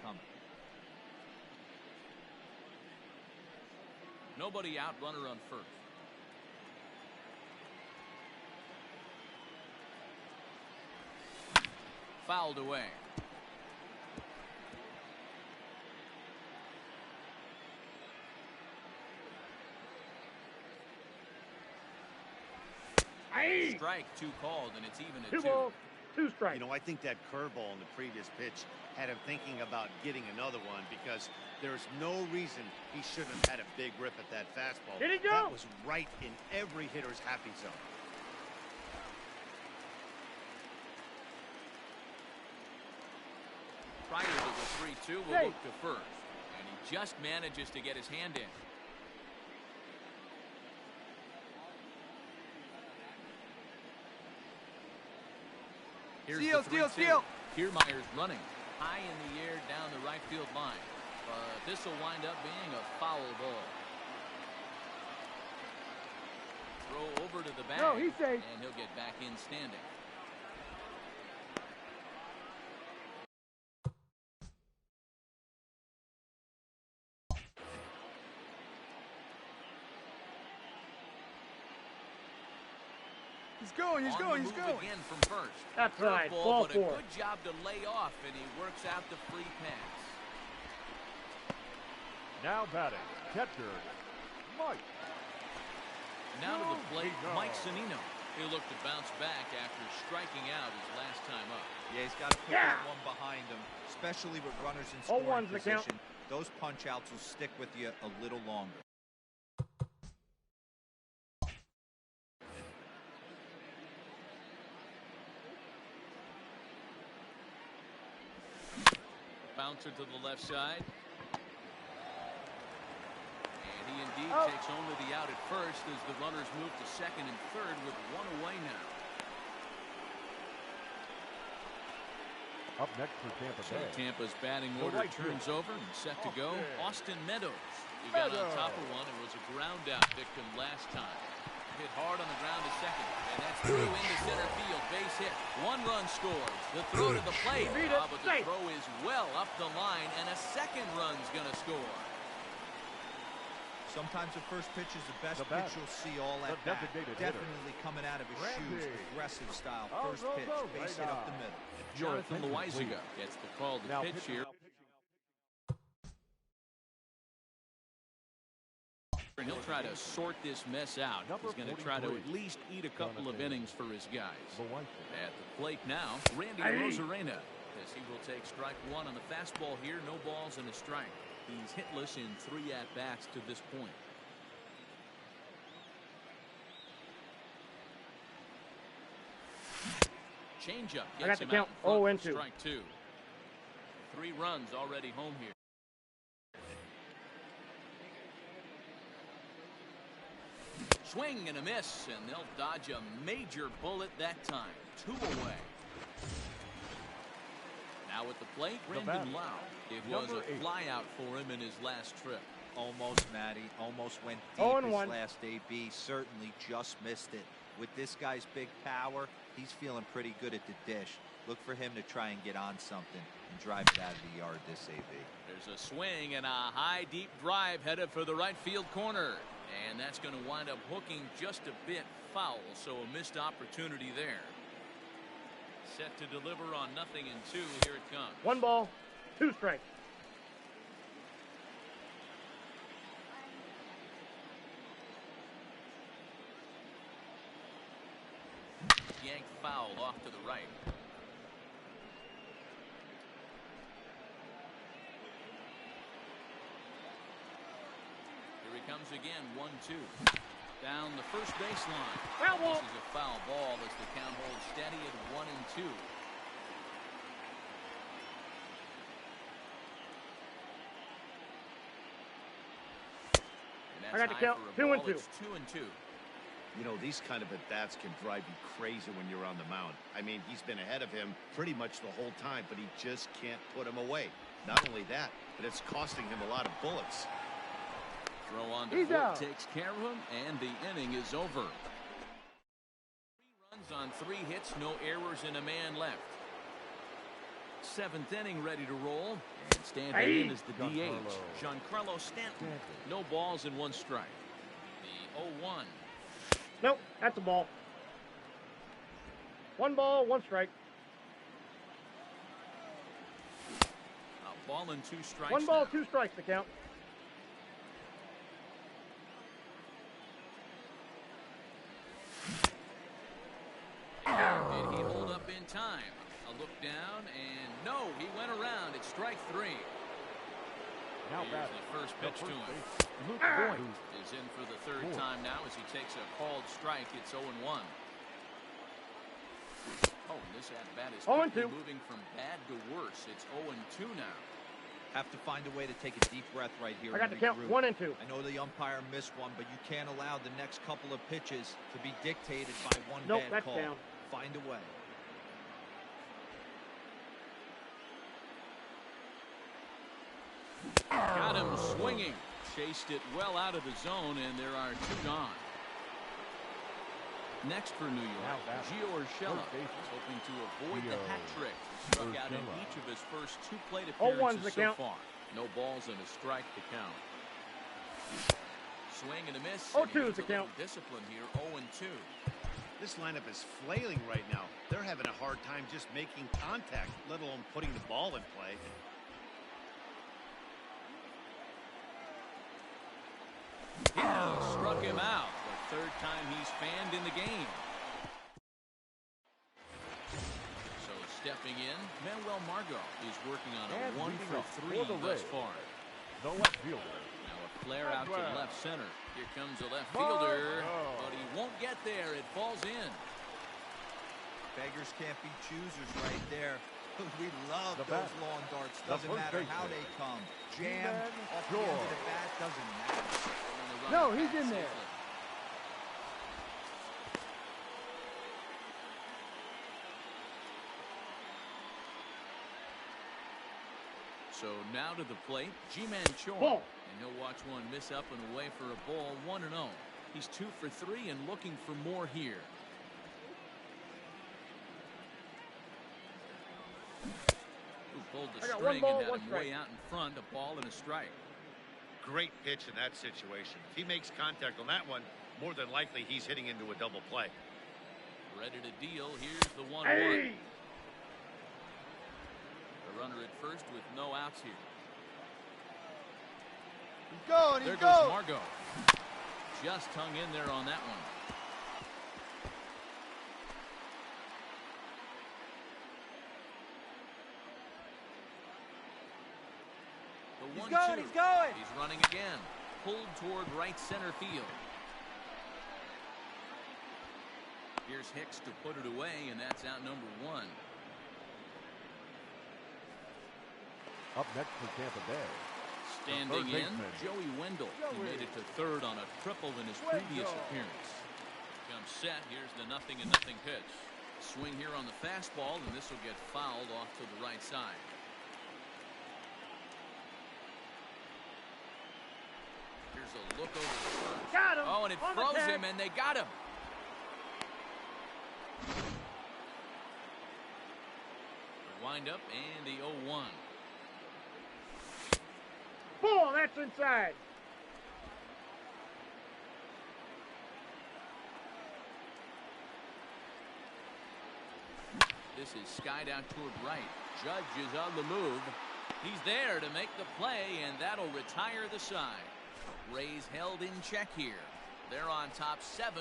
coming. Nobody out, runner on first. Fouled away. Strike 2 called, and it's even at 2. 2 balls, 2 strikes. You know, I think that curveball in the previous pitch had him thinking about getting another one because there's no reason he shouldn't have had a big rip at that fastball. Did he go? That was right in every hitter's happy zone. Prior to the 3-2, will look to first, and he just manages to get his hand in. Here's Steal. Kiermaier's running high in the air down the right field line. But this will wind up being a foul ball. Throw over to the bag. No, he's safe. And he'll get back in standing. He's going. Again from first. That's right. Ball, Ball but 4. a good job to lay off, and he works out the free pass. Now batting, catcher, Mike. Now to the plate, Mike Zunino. He'll look to bounce back after striking out his last time up. Yeah, he's got to put that one behind him, especially with runners in scoring position. Those punch-outs will stick with you a little longer. Bouncer to the left side. And he indeed takes only the out at first as the runners move to second and third with 1 away now. Up next for Tampa Bay. Tampa's batting order turns over and set to go. Austin Meadows. He got on top of one and was a ground out victim last time. Hit hard on the ground to second, and that's through into center field. Base hit. 1 run scores. The throw to the plate. But the throw is well up the line, and a second run's going to score. Sometimes the first pitch is the best pitch you'll see all at bat. Definitely coming out of his shoes. Aggressive style. First pitch. Base hit up the middle. Jonathan Loizaga gets the call to pitch here. And he'll try to sort this mess out. He's going to try to at least eat a couple of innings for his guys. At the plate now, Randy Arozarena, as he will take strike 1 on the fastball here. No balls and a strike. He's hitless in 3 at-bats to this point. Changeup gets him out in front. Strike 2. 3 runs already home here. Swing and a miss, and they'll dodge a major bullet that time. 2 away. Now at the plate, Brandon Lau. It was a flyout for him in his last trip. Almost, Matty. Almost went deep his last AB. Certainly just missed it. With this guy's big power, he's feeling pretty good at the dish. Look for him to try and get on something and drive it out of the yard this AB. There's a swing and a high, deep drive headed for the right field corner. And that's going to wind up hooking just a bit foul, so a missed opportunity there. Set to deliver on 0-2. Here it comes. 1 ball, 2 strikes. Yanked foul off to the right. Here he comes again, 1-2. Down the first baseline. Foul ball. This is a foul ball as the count holds steady at 1-2. And I got that's the high count, for a 2 and ball. 2. It's 2-2. You know, these kind of at-bats can drive you crazy when you're on the mound. I mean, he's been ahead of him pretty much the whole time, but he just can't put him away. Not only that, but it's costing him a lot of bullets. Throw on to He's Ford out. takes care of him, and the inning is over. 3 runs on 3 hits, no errors, and a man left. 7th inning ready to roll, and standing in is the DH, Giancarlo Stanton. No balls and 1 strike. The 0-1. Nope, that's a ball. 1 ball, 1 strike. A ball and 2 strikes. 1 ball, now. 2 strikes the count. Did he hold up in time? A look down, and no, he went around. It's strike 3. Now Here's batting. the first pitch to him. Luke Boyd. Is in for the 3rd time now as he takes a called strike. It's 0-1. Oh, this at-bat is 0-2. quickly moving from bad to worse. It's 0-2 now. Have to find a way to take a deep breath right here. I got and the count, regroup. 1 and 2. I know the umpire missed one, but you can't allow the next couple of pitches to be dictated by one Nope, bad that's call. down. Find a way. Got him swinging. Chased it well out of the zone, and there are 2 gone. Next for New York, Now batting. Gio Urshela First base. is hoping to avoid the Gio hat trick. Struck out in Urshela. each of his first 2 plate 0-1's appearances the so count. far. No balls and a strike to count. Swing and a miss. 0-2 and here's is the a little count. discipline here. 0-2. This lineup is flailing right now. They're having a hard time just making contact, let alone putting the ball in play. He struck him out. The 3rd time he's fanned in the game. So stepping in, Manuel Margot is working on a And 1 leading for off 3 for the thus Rays. far. The left fielder. Now a flare out to Margot. left center. Here comes the left fielder, Margot. but he won't get there. It falls in. Beggars can't be choosers right there. We love The those bat. long darts. The Doesn't first matter baseman. how they come. Jam, Man off the end of Choi. the bat, doesn't matter. And the No, runner he's back in there. safely. So now to the plate, Man Choi. Ball. And he'll watch one miss up and away for a ball, 1-0. He's 2 for 3 and looking for more here. Who pulled the I got string 1 ball, and had 1 him strike. way out in front, a ball and a strike. Great pitch in that situation. If he makes contact on that one, more than likely he's hitting into a double play. Ready to deal. Here's the 1-1. Hey! The runner at first with no outs here. He's going, There goes Margot. Just hung in there on that one. The 1-2. He's going. He's running again. Pulled toward right center field. Here's Hicks to put it away, and that's out number 1. Up next for Tampa Bay. Standing third in, baseman. Joey Wendell. He made it to 3rd on a triple in his previous appearance. Comes set. Here's the 0-0 pitch. Swing here on the fastball, and this will get fouled off to the right side. Here's a look over the first. Got him. Oh, and it On the froze tag. him, and they got him. The windup and the 0-1. Ball, that's inside. This is skied out toward right. Judge is on the move. He's there to make the play, and that'll retire the side. Rays held in check here. They're on top 7-1.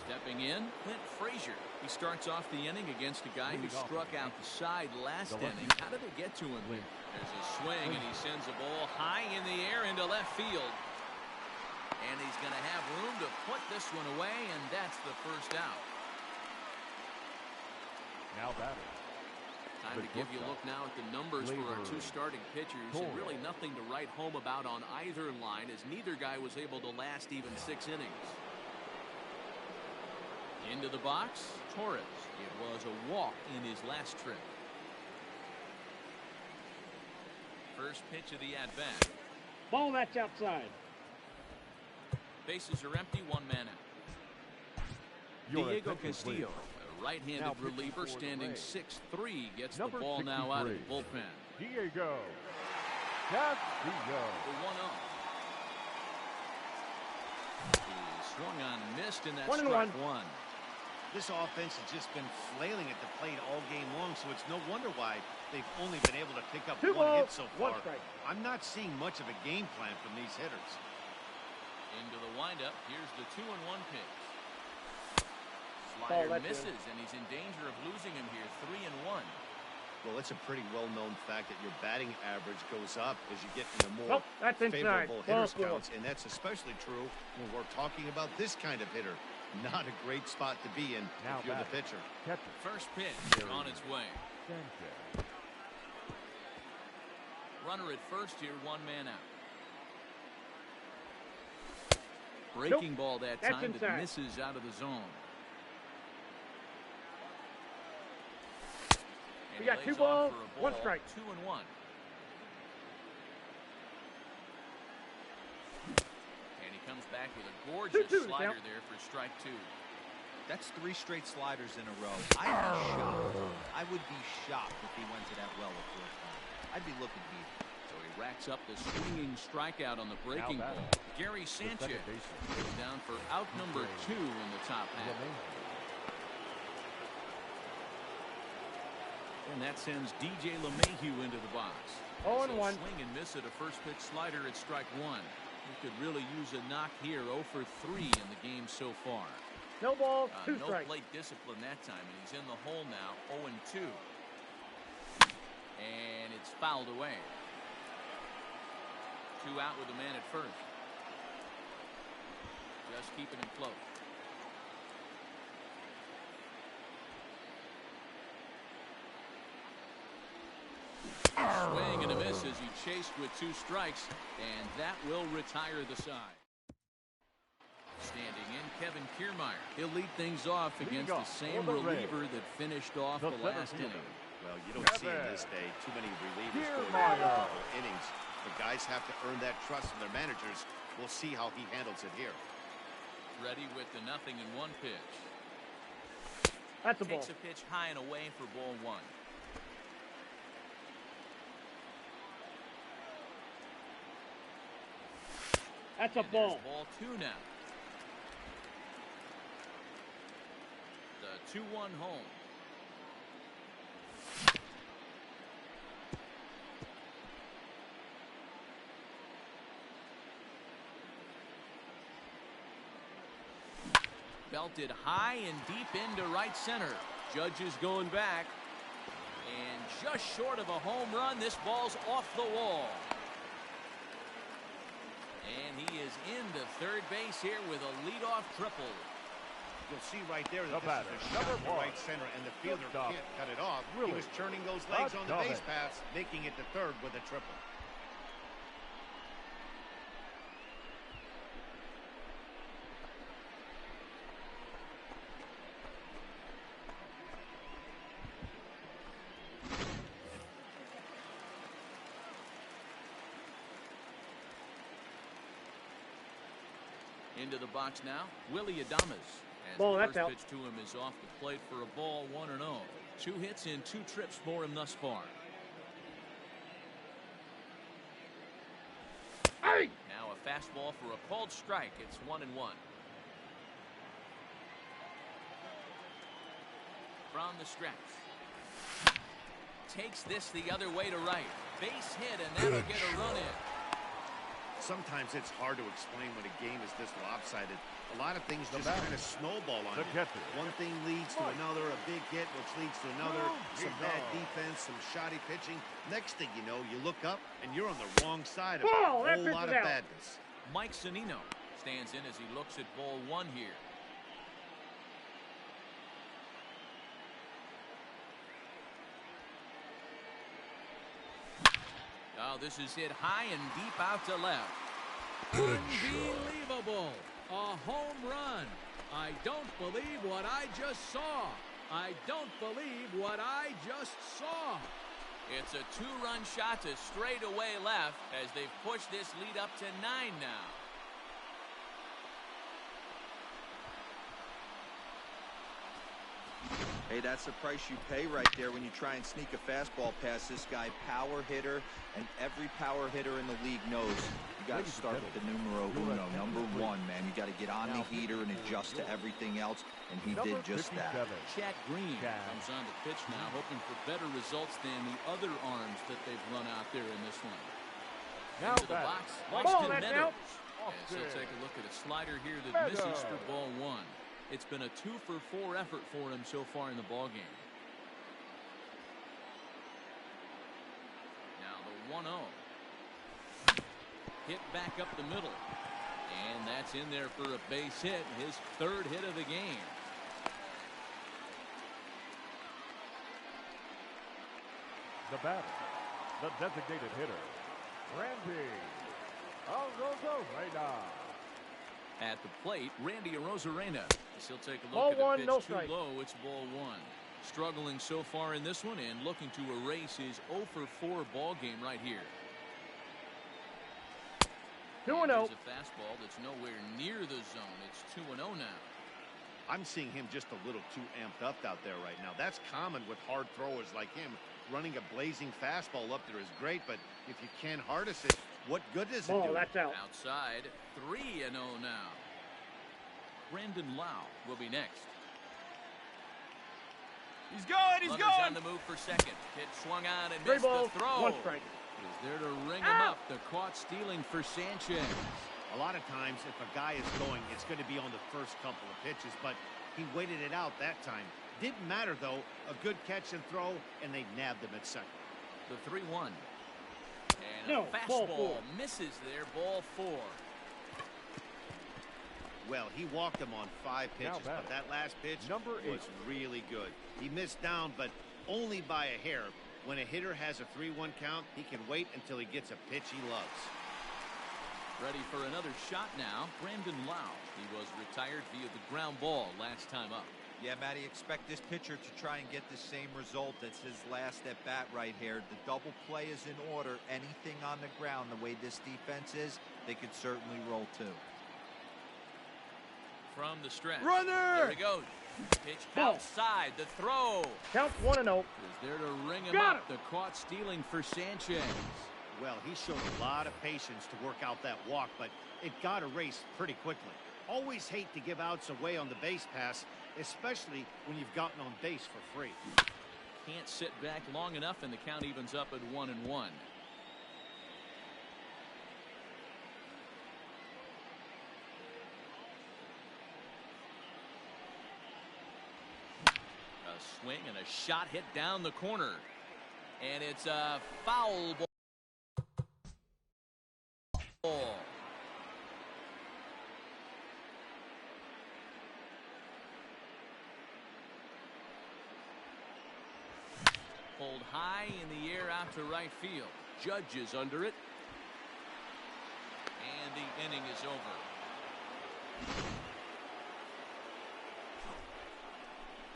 Stepping in, Clint Frazier. He starts off the inning against a guy who struck out the side last inning. How did they get to him here? There's a swing, and he sends a ball high in the air into left field. And he's going to have room to put this one away, and that's the first out. Now batting. Time to give you a look now at the numbers for our two starting pitchers, and really nothing to write home about on either line, as neither guy was able to last even 6 innings. Into the box, Torres. It was a walk in his last trip. First pitch of the at-bat. Ball, that's outside. Bases are empty, 1 man out. Diego Castillo, a right-handed reliever standing 6'3", gets the ball now out of the bullpen. Diego Castillo. The 1-0. He swung on and missed, and that's 1-1. strike 1. This offense has just been flailing at the plate all game long, so it's no wonder why they've only been able to pick up 1 hit so far. I'm not seeing much of a game plan from these hitters. Into the windup. Here's the 2-1 pitch. Slider misses, and he's in danger of losing him here. 3-1. Well, it's a pretty well-known fact that your batting average goes up as you get into more favorable hitters counts, and that's especially true when we're talking about this kind of hitter. Not a great spot to be in if you're the pitcher. First pitch on its way. Runner at first here, 1 man out. Breaking ball that time that misses out of the zone. And we got 2 balls, 1 strike. 2-1. And he comes back with a gorgeous slider there for strike 2. That's 3 straight sliders in a row. I would be shocked if he went to that well a 4th time. I'd be looking deep. So he racks up the swinging strikeout on the breaking ball. Gary Sanchez is down for out number 2 in the top half. And that sends DJ LeMahieu into the box. 0-1. Swing and miss at a first pitch slider at strike 1. He could really use a knock here. 0 for 3 in the game so far. No balls, 2 no strikes. plate discipline that time, and he's in the hole now. 0-2. And it's fouled away. 2 out with a man at first. Just keeping him close. Swing and a miss as he chased with 2 strikes, and that will retire the side. Standing in, Kevin Kiermaier. He'll lead things off against the same reliever that finished off the last inning. Well, you don't see in this day too many relievers going a couple innings. The guys have to earn that trust from their managers. We'll see how he handles it here. Ready with the 0-1 pitch. That's a ball. Takes a pitch high and away for ball 1. That's a ball. Ball 2 now. The 2-1 home. Belted high and deep into right center. Judge is going back. And just short of a home run, this ball's off the wall. And he is into third base here with a leadoff triple. You'll see right there that this is a shot to right center, and the fielder can't cut it off. He was turning those legs on the base paths, making it to third with a triple. Into the box now, Willie Adames. As Ball, the that's first out. pitch to him is off the plate for a ball, 1-0. 2 hits in 2 trips for him thus far. Hey! Now a fastball for a called strike. It's 1-1. From the stretch. Takes this the other way to right. Base hit, and that'll get a run in. Sometimes it's hard to explain when a game is this lopsided. A lot of things just kind of snowball on it. One thing leads to another, a big hit, which leads to another, some bad defense, some shoddy pitching. Next thing you know, you look up, and you're on the wrong side of a whole lot of badness. Mike Zunino stands in as he looks at ball one here. Oh, this is hit high and deep out to left. Unbelievable. A home run. I don't believe what I just saw. I don't believe what I just saw. It's a two-run shot to straightaway left as they've pushed this lead up to 9 now. Hey, that's the price you pay right there when you try and sneak a fastball past this guy. Power hitter, and every power hitter in the league knows you got to start with the numero uno, number one, man. You got to get on the heater and adjust to everything else, and he did just that. Chad Green comes on the pitch now, hoping for better results than the other arms that they've run out there in this one. Now into the box, Austin Meadows. As he'll take a look at a slider here that misses for ball one. It's been a 2-for-4 effort for him so far in the ballgame. Now the 1-0. Hit back up the middle. And that's in there for a base hit, his third hit of the game. The batter, the designated hitter, Randy Arozarena. At the plate, Randy Arozarena. He'll take a Ball look at one, a no pitch too strike. low. It's ball one. Struggling so far in this one and looking to erase his 0-for-4 ball game right here. 2-0. There's a fastball that's nowhere near the zone. It's 2-0 now. I'm seeing him just a little too amped up out there right now. That's common with hard throwers like him. Running a blazing fastball up there is great, but if you can't harness it, what good does it do? That's out. Outside, 3-0 now. Brandon Lau will be next. He's going, he's Runners going. on the move for second. Pitch swung on and 3 missed balls, the throw. 1 strike. Is there to ring him up. The caught stealing for Sanchez. A lot of times, if a guy is going, it's going to be on the first couple of pitches, but he waited it out that time. Didn't matter, though. A good catch and throw, and they nabbed him at second. The 3-1. And No, a ball fastball 4. misses there. Ball 4. Well, he walked him on 5 pitches, but that last pitch was really good. He missed down, but only by a hair. When a hitter has a 3-1 count, he can wait until he gets a pitch he loves. Ready for another shot now. Brandon Lau. He was retired via the ground ball last time up. Yeah, Matty, expect this pitcher to try and get the same result. That's his last at bat right here. The double play is in order. Anything on the ground, the way this defense is, they could certainly roll too. From the stretch. Runner! There he goes. Pitch outside. The throw. Counts 1-0. Is there to ring him up. The caught stealing for Sanchez. Well, he showed a lot of patience to work out that walk, but it got erased pretty quickly. Always hate to give outs away on the base pass, especially when you've gotten on base for free. Can't sit back long enough, and the count evens up at 1-1. A swing and a shot hit down the corner. And it's a foul ball. Pulled high in the air out to right field. Judge is under it. And the inning is over.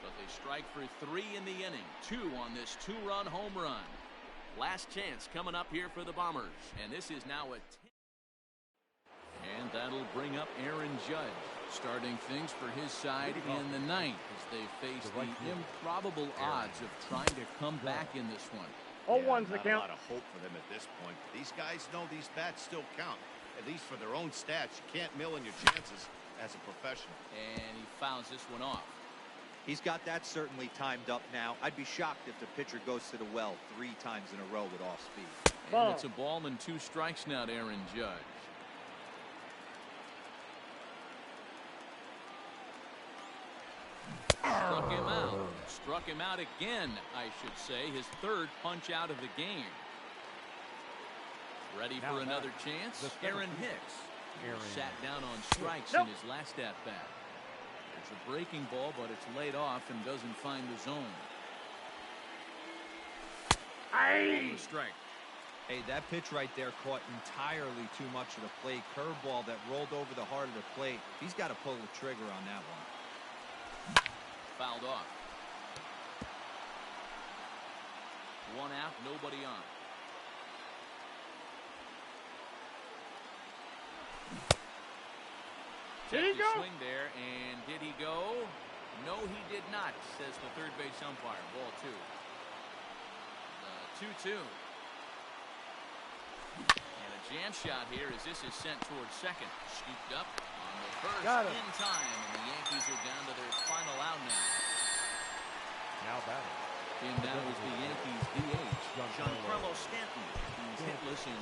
But they strike for 3 in the inning. 2 on this 2-run home run. Last chance coming up here for the Bombers. And this is now a 10. And that'll bring up Aaron Judge, starting things for his side in the 9th as they face the improbable odds of trying to come back in this one. 0-1's the Not a count. lot of hope for them at this point. These guys know these bats still count. at least for their own stats. You can't mill in your chances as a professional. And he fouls this one off. He's got that certainly timed up now. I'd be shocked if the pitcher goes to the well 3 times in a row with off speed. And it's a ball and 2 strikes now to Aaron Judge. Struck him out. Struck him out again, I should say. His 3rd punch out of the game. Ready for another chance? Aaron Hicks. Sat down on strikes in his last at-bat. There's a breaking ball, but it's laid off and doesn't find the zone. On the strike. Hey, that pitch right there caught entirely too much of the plate. Curveball that rolled over the heart of the plate. He's got to pull the trigger on that one. Fouled off. 1 out, nobody on. Did he go? Swing there, and did he go? No, he did not, says the third base umpire. Ball 2. 2-2. And a jam shot here as this is sent towards second. Scooped up on the first in time, and the Yankees are down to their final out now. Now batting. And that was the Yankees DH, Giancarlo Stanton, who's hitless in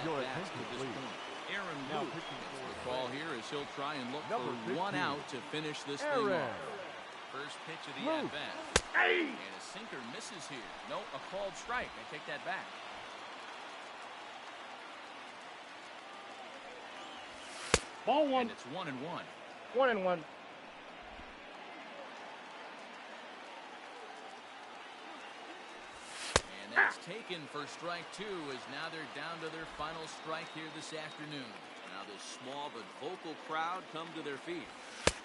3 at-bats to this point. Aaron Luke gets the call here as he'll try and look for 1 out to finish this thing off. First pitch of the at-bat. And a sinker misses here. No, a called strike. I take that back. Ball 1. And it's 1-1. 1-1. And that's taken for strike 2 as now they're down to their final strike here this afternoon. Now this small but vocal crowd come to their feet.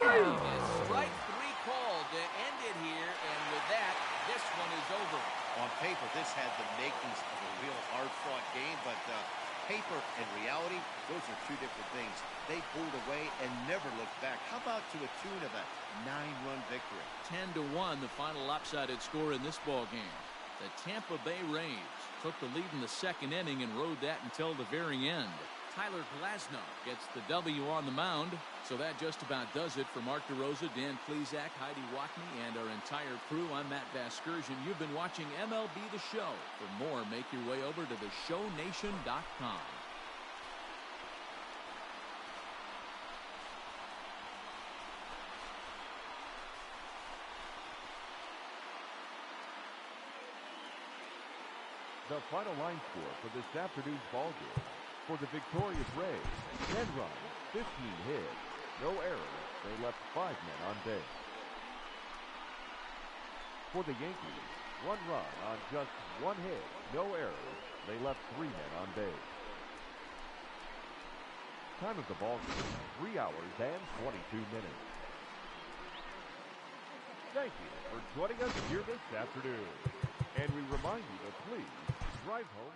And strike 3 called to end it here, and with that, this one is over. On paper, this had the makings of a real hard-fought game, but paper and reality, those are 2 different things. They pulled away and never looked back. How about to a tune of a 9-run victory? 10-1, the final lopsided score in this ball game. The Tampa Bay Rays took the lead in the 2nd inning and rode that until the very end. Tyler Glasnow gets the W on the mound. So that just about does it for Mark DeRosa, Dan Plesac, Heidi Watney, and our entire crew. I'm Matt Vasgersian. You've been watching MLB The Show. For more, make your way over to theshownation.com. The final line score for this afternoon's ball game. For the victorious Rays, 10 runs, 15 hits, no errors. They left 5 men on base. For the Yankees, 1 run on just 1 hit, no errors. They left 3 men on base. Time of the ball game, 3 hours and 22 minutes. Thank you for joining us here this afternoon. And we remind you to please drive home.